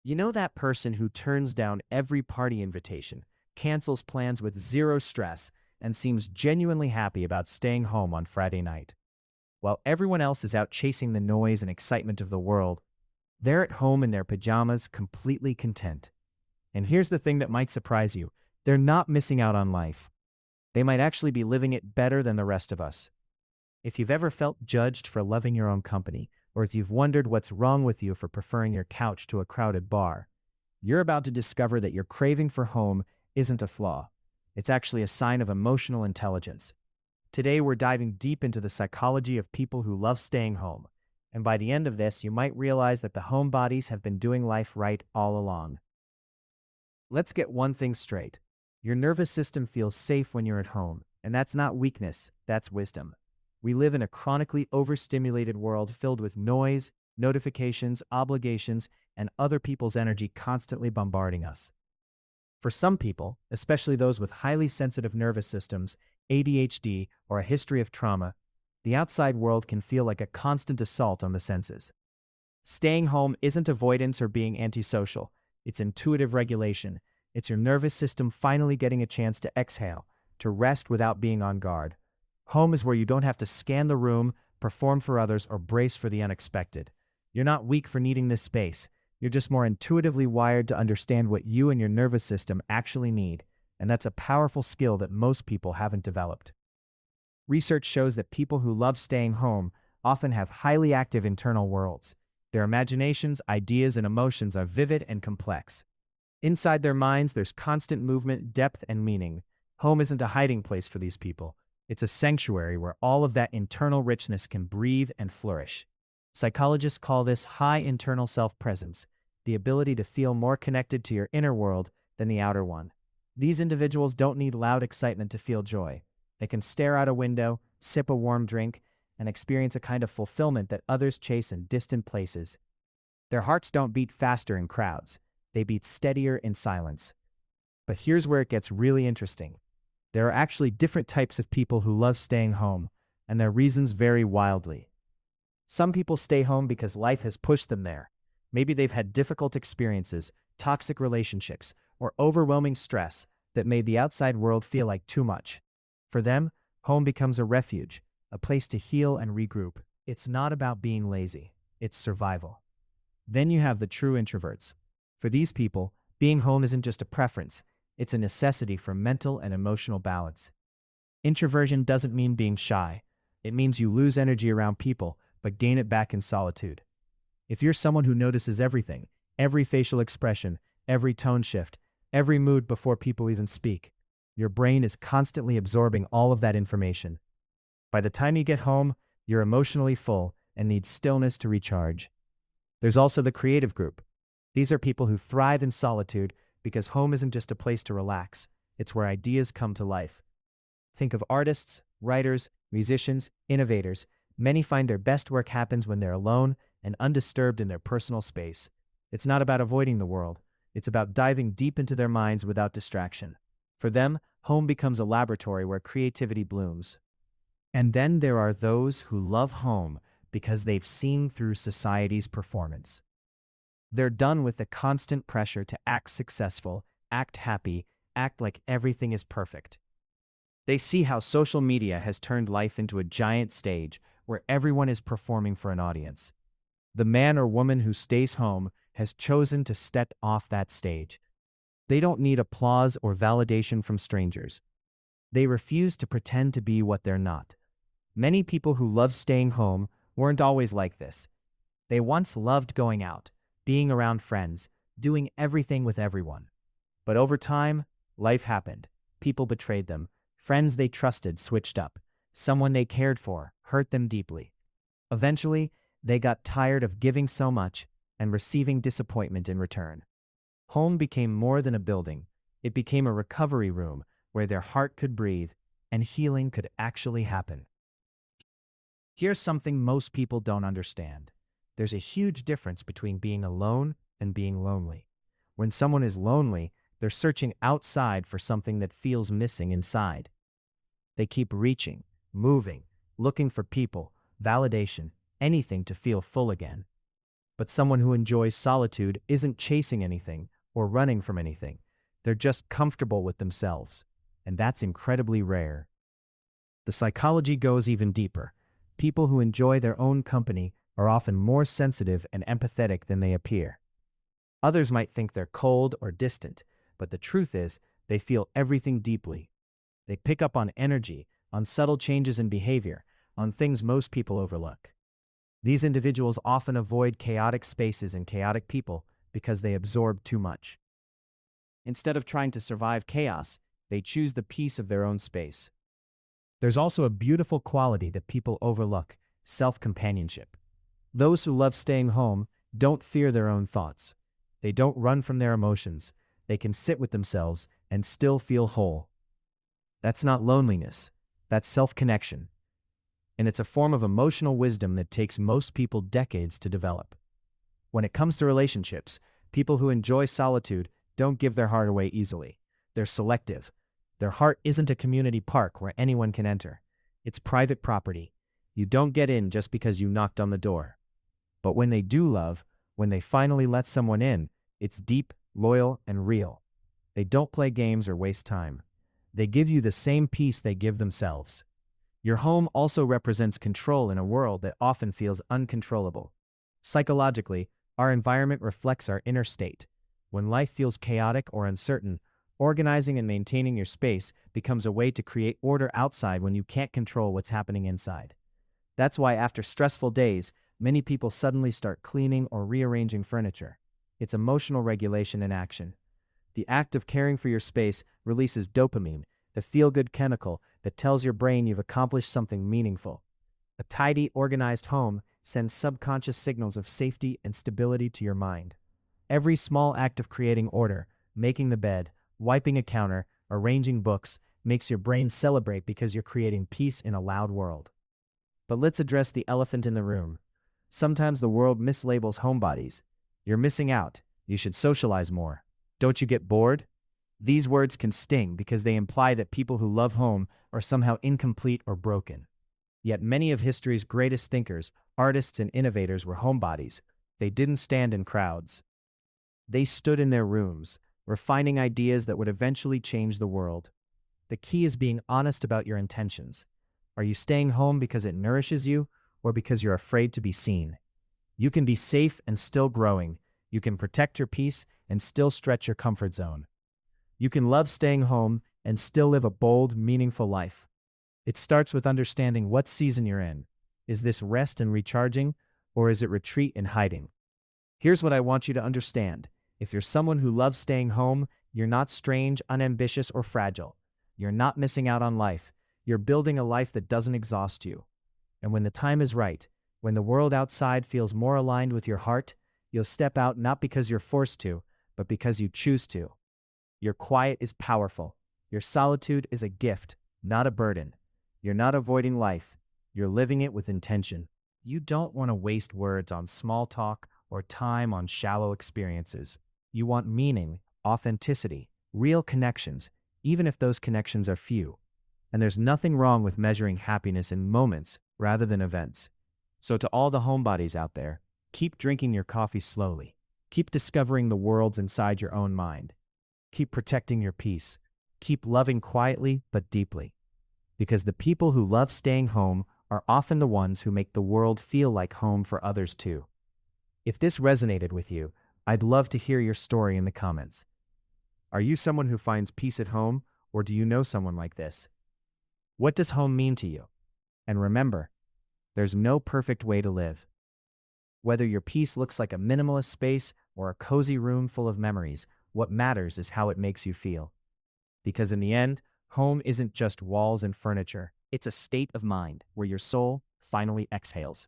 You know that person who turns down every party invitation, cancels plans with zero stress, and seems genuinely happy about staying home on Friday night. While everyone else is out chasing the noise and excitement of the world, they're at home in their pajamas, completely content. And here's the thing that might surprise you. They're not missing out on life. They might actually be living it better than the rest of us. If you've ever felt judged for loving your own company, or if you've wondered what's wrong with you for preferring your couch to a crowded bar, you're about to discover that your craving for home isn't a flaw. It's actually a sign of emotional intelligence. Today, we're diving deep into the psychology of people who love staying home. And by the end of this, you might realize that the homebodies have been doing life right all along. Let's get one thing straight. Your nervous system feels safe when you're at home, and that's not weakness, that's wisdom. We live in a chronically overstimulated world filled with noise, notifications, obligations, and other people's energy constantly bombarding us. For some people, especially those with highly sensitive nervous systems, ADHD, or a history of trauma, the outside world can feel like a constant assault on the senses. Staying home isn't avoidance or being antisocial. It's intuitive regulation. It's your nervous system finally getting a chance to exhale, to rest without being on guard. Home is where you don't have to scan the room, perform for others, or brace for the unexpected. You're not weak for needing this space. You're just more intuitively wired to understand what you and your nervous system actually need, and that's a powerful skill that most people haven't developed. Research shows that people who love staying home often have highly active internal worlds. Their imaginations, ideas, and emotions are vivid and complex. Inside their minds, there's constant movement, depth, and meaning. Home isn't a hiding place for these people. It's a sanctuary where all of that internal richness can breathe and flourish. Psychologists call this high internal self-presence, the ability to feel more connected to your inner world than the outer one. These individuals don't need loud excitement to feel joy. They can stare out a window, sip a warm drink, and experience a kind of fulfillment that others chase in distant places. Their hearts don't beat faster in crowds. They beat steadier in silence. But here's where it gets really interesting. There are actually different types of people who love staying home, and their reasons vary wildly. Some people stay home because life has pushed them there. Maybe they've had difficult experiences, toxic relationships, or overwhelming stress that made the outside world feel like too much. For them, home becomes a refuge, a place to heal and regroup. It's not about being lazy, it's survival. Then you have the true introverts. For these people, being home isn't just a preference, it's a necessity for mental and emotional balance. Introversion doesn't mean being shy. It means you lose energy around people, but gain it back in solitude. If you're someone who notices everything, every facial expression, every tone shift, every mood before people even speak, your brain is constantly absorbing all of that information. By the time you get home, you're emotionally full and need stillness to recharge. There's also the creative group. These are people who thrive in solitude because home isn't just a place to relax, it's where ideas come to life. Think of artists, writers, musicians, innovators. Many find their best work happens when they're alone and undisturbed in their personal space. It's not about avoiding the world, it's about diving deep into their minds without distraction. For them, home becomes a laboratory where creativity blooms. And then there are those who love home because they've seen through society's performance. They're done with the constant pressure to act successful, act happy, act like everything is perfect. They see how social media has turned life into a giant stage where everyone is performing for an audience. The man or woman who stays home has chosen to step off that stage. They don't need applause or validation from strangers. They refuse to pretend to be what they're not. Many people who love staying home weren't always like this. They once loved going out, being around friends, doing everything with everyone. But over time, life happened. People betrayed them. Friends they trusted switched up. Someone they cared for hurt them deeply. Eventually, they got tired of giving so much and receiving disappointment in return. Home became more than a building. It became a recovery room where their heart could breathe and healing could actually happen. Here's something most people don't understand. There's a huge difference between being alone and being lonely. When someone is lonely, they're searching outside for something that feels missing inside. They keep reaching, moving, looking for people, validation, anything to feel full again. But someone who enjoys solitude isn't chasing anything or running from anything. They're just comfortable with themselves. And that's incredibly rare. The psychology goes even deeper. People who enjoy their own company are often more sensitive and empathetic than they appear. Others might think they're cold or distant, but the truth is, they feel everything deeply. They pick up on energy, on subtle changes in behavior, on things most people overlook. These individuals often avoid chaotic spaces and chaotic people because they absorb too much. Instead of trying to survive chaos, they choose the peace of their own space. There's also a beautiful quality that people overlook: self-companionship. Those who love staying home don't fear their own thoughts. They don't run from their emotions. They can sit with themselves and still feel whole. That's not loneliness. That's self-connection. And it's a form of emotional wisdom that takes most people decades to develop. When it comes to relationships, people who enjoy solitude don't give their heart away easily. They're selective. Their heart isn't a community park where anyone can enter. It's private property. You don't get in just because you knocked on the door. But when they do love, when they finally let someone in, it's deep, loyal, and real. They don't play games or waste time. They give you the same peace they give themselves. Your home also represents control in a world that often feels uncontrollable. Psychologically, our environment reflects our inner state. When life feels chaotic or uncertain, organizing and maintaining your space becomes a way to create order outside when you can't control what's happening inside. That's why after stressful days, many people suddenly start cleaning or rearranging furniture. It's emotional regulation in action. The act of caring for your space releases dopamine, the feel-good chemical that tells your brain you've accomplished something meaningful. A tidy, organized home sends subconscious signals of safety and stability to your mind. Every small act of creating order, making the bed, wiping a counter, arranging books, makes your brain celebrate because you're creating peace in a loud world. But let's address the elephant in the room. Sometimes the world mislabels homebodies. You're missing out. You should socialize more. Don't you get bored? These words can sting because they imply that people who love home are somehow incomplete or broken. Yet many of history's greatest thinkers, artists, and innovators were homebodies. They didn't stand in crowds. They stood in their rooms, refining ideas that would eventually change the world. The key is being honest about your intentions. Are you staying home because it nourishes you, or because you're afraid to be seen? You can be safe and still growing. You can protect your peace and still stretch your comfort zone. You can love staying home and still live a bold, meaningful life. It starts with understanding what season you're in. Is this rest and recharging, or is it retreat and hiding? Here's what I want you to understand. If you're someone who loves staying home, you're not strange, unambitious, or fragile. You're not missing out on life. You're building a life that doesn't exhaust you. And when the time is right, when the world outside feels more aligned with your heart, you'll step out not because you're forced to, but because you choose to. Your quiet is powerful. Your solitude is a gift, not a burden. You're not avoiding life. You're living it with intention. You don't want to waste words on small talk or time on shallow experiences. You want meaning, authenticity, real connections, even if those connections are few. And there's nothing wrong with measuring happiness in moments rather than events. So to all the homebodies out there, keep drinking your coffee slowly. Keep discovering the worlds inside your own mind. Keep protecting your peace. Keep loving quietly but deeply. Because the people who love staying home are often the ones who make the world feel like home for others too. If this resonated with you, I'd love to hear your story in the comments. Are you someone who finds peace at home, or do you know someone like this? What does home mean to you? And remember, there's no perfect way to live. Whether your peace looks like a minimalist space or a cozy room full of memories, what matters is how it makes you feel. Because in the end, home isn't just walls and furniture. It's a state of mind where your soul finally exhales.